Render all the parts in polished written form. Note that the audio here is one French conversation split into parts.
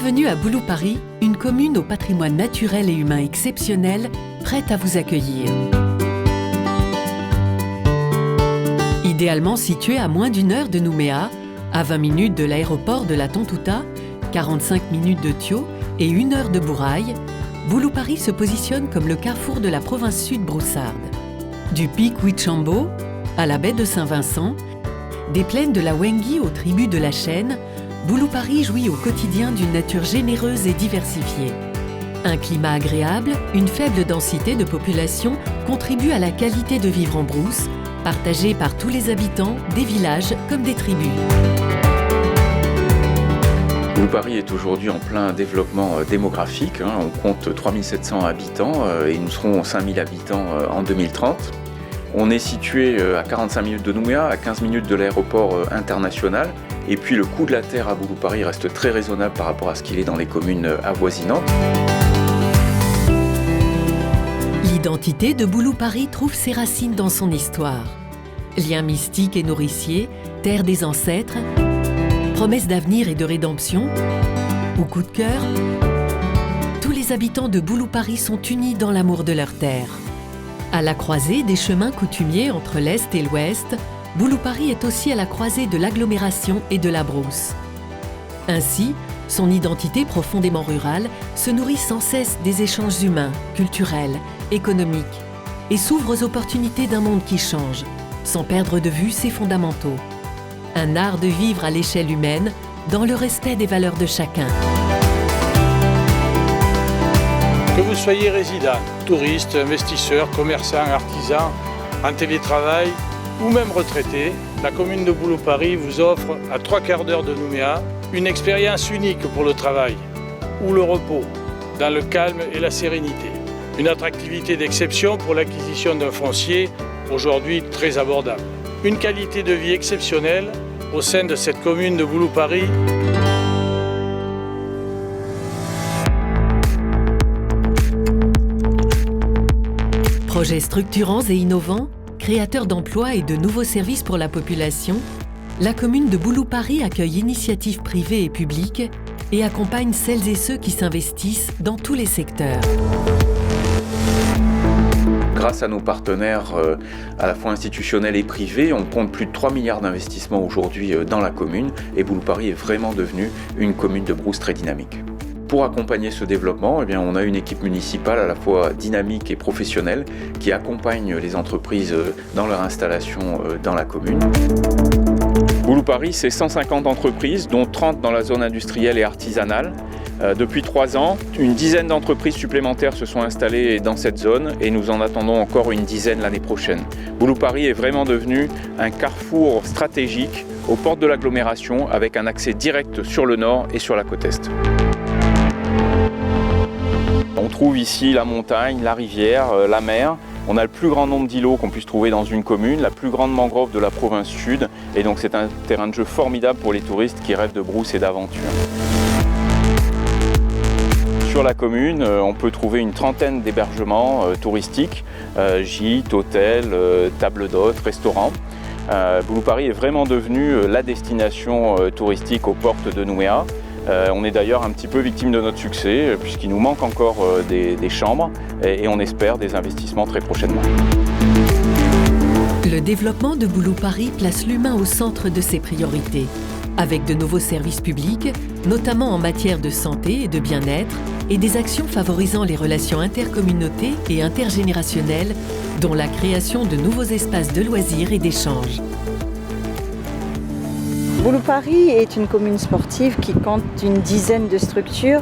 Bienvenue à Boulou-Paris, une commune au patrimoine naturel et humain exceptionnel, prête à vous accueillir. Idéalement située à moins d'1 heure de Nouméa, à 20 minutes de l'aéroport de la Tontouta, 45 minutes de Thio et 1 heure de Bourail, Boulou-Paris se positionne comme le carrefour de la province sud broussarde. Du pic Huitchambo à la baie de Saint-Vincent, des plaines de la Wengi aux tribus de la Chaîne, Boulou-Paris jouit au quotidien d'une nature généreuse et diversifiée. Un climat agréable, une faible densité de population contribuent à la qualité de vivre en brousse, partagée par tous les habitants, des villages comme des tribus. Boulou-Paris est aujourd'hui en plein développement démographique. On compte 3700 habitants et nous serons 5000 habitants en 2030. On est situé à 45 minutes de Nouméa, à 15 minutes de l'aéroport international. Et puis le coût de la terre à Boulou-Paris reste très raisonnable par rapport à ce qu'il est dans les communes avoisinantes. L'identité de Boulou-Paris trouve ses racines dans son histoire. Lien mystique et nourricier, terre des ancêtres, promesse d'avenir et de rédemption, ou coup de cœur, tous les habitants de Boulou-Paris sont unis dans l'amour de leur terre. À la croisée des chemins coutumiers entre l'Est et l'Ouest, Boulou-Paris est aussi à la croisée de l'agglomération et de la brousse. Ainsi, son identité profondément rurale se nourrit sans cesse des échanges humains, culturels, économiques et s'ouvre aux opportunités d'un monde qui change, sans perdre de vue ses fondamentaux. Un art de vivre à l'échelle humaine, dans le respect des valeurs de chacun. Que vous soyez résident, touriste, investisseur, commerçant, artisan, en télétravail ou même retraité, la commune de Boulou-Paris vous offre à 3/4 d'heure de Nouméa une expérience unique pour le travail ou le repos, dans le calme et la sérénité. Une attractivité d'exception pour l'acquisition d'un foncier, aujourd'hui très abordable. Une qualité de vie exceptionnelle au sein de cette commune de Boulou-Paris. Projets structurants et innovants, créateurs d'emplois et de nouveaux services pour la population, la commune de Boulou-Paris accueille initiatives privées et publiques et accompagne celles et ceux qui s'investissent dans tous les secteurs. Grâce à nos partenaires à la fois institutionnels et privés, on compte plus de 3 milliards d'investissements aujourd'hui dans la commune et Boulou-Paris est vraiment devenue une commune de brousse très dynamique. Pour accompagner ce développement, on a une équipe municipale à la fois dynamique et professionnelle qui accompagne les entreprises dans leur installation dans la commune. Boulou-Paris, c'est 150 entreprises, dont 30 dans la zone industrielle et artisanale. Depuis 3 ans, une dizaine d'entreprises supplémentaires se sont installées dans cette zone et nous en attendons encore une dizaine l'année prochaine. Boulou-Paris est vraiment devenu un carrefour stratégique aux portes de l'agglomération avec un accès direct sur le nord et sur la côte est. On trouve ici la montagne, la rivière, la mer. On a le plus grand nombre d'îlots qu'on puisse trouver dans une commune, la plus grande mangrove de la province sud. Et donc c'est un terrain de jeu formidable pour les touristes qui rêvent de brousse et d'aventure. Sur la commune, on peut trouver une trentaine d'hébergements touristiques, gîtes, hôtels, tables d'hôtes, restaurants. Boulou-Paris est vraiment devenu la destination touristique aux portes de Nouméa. On est d'ailleurs un petit peu victime de notre succès puisqu'il nous manque encore des chambres et on espère des investissements très prochainement. Le développement de Boulou-Paris place l'humain au centre de ses priorités, avec de nouveaux services publics, notamment en matière de santé et de bien-être, et des actions favorisant les relations intercommunautés et intergénérationnelles, dont la création de nouveaux espaces de loisirs et d'échanges. Boulou-Paris est une commune sportive qui compte une dizaine de structures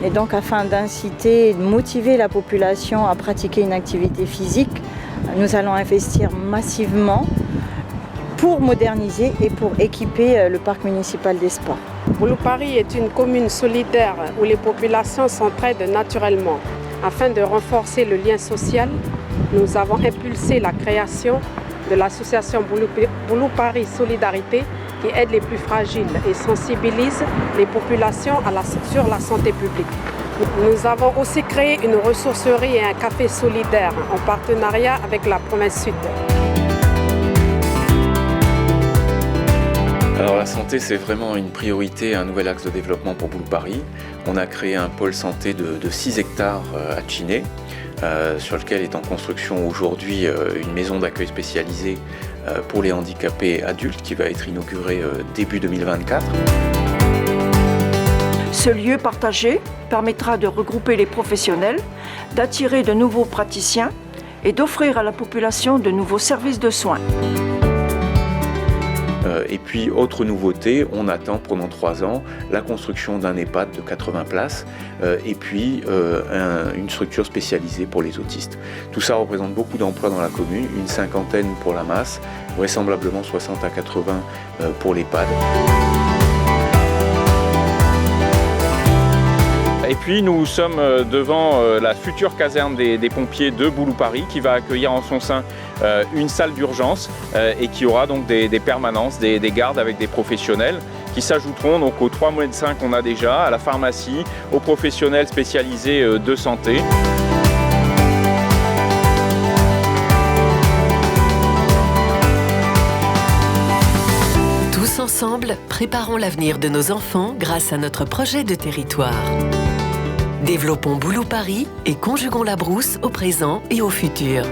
et donc afin d'inciter et de motiver la population à pratiquer une activité physique, nous allons investir massivement pour moderniser et pour équiper le parc municipal des sports. Boulou-Paris est une commune solidaire où les populations s'entraident naturellement. Afin de renforcer le lien social, nous avons impulsé la création de l'association Boulou-Paris Solidarité qui aide les plus fragiles et sensibilise les populations sur la santé publique. Nous avons aussi créé une ressourcerie et un café solidaire en partenariat avec la province sud. Alors la santé, c'est vraiment une priorité, un nouvel axe de développement pour Boulou Paris. On a créé un pôle santé de 6 hectares à Tchiné, sur lequel est en construction aujourd'hui une maison d'accueil spécialisée pour les handicapés adultes qui va être inaugurée début 2024. Ce lieu partagé permettra de regrouper les professionnels, d'attirer de nouveaux praticiens et d'offrir à la population de nouveaux services de soins. Et puis, autre nouveauté, on attend pendant 3 ans la construction d'un EHPAD de 80 places et puis une structure spécialisée pour les autistes. Tout ça représente beaucoup d'emplois dans la commune, une 50aine pour la masse, vraisemblablement 60 à 80 pour l'EHPAD. Et puis nous sommes devant la future caserne des pompiers de Boulou Paris qui va accueillir en son sein une salle d'urgence et qui aura donc des permanences, des gardes avec des professionnels qui s'ajouteront donc aux 3 médecins qu'on a déjà, à la pharmacie, aux professionnels spécialisés de santé. Tous ensemble, préparons l'avenir de nos enfants grâce à notre projet de territoire. Développons Boulou Paris et conjuguons la brousse au présent et au futur.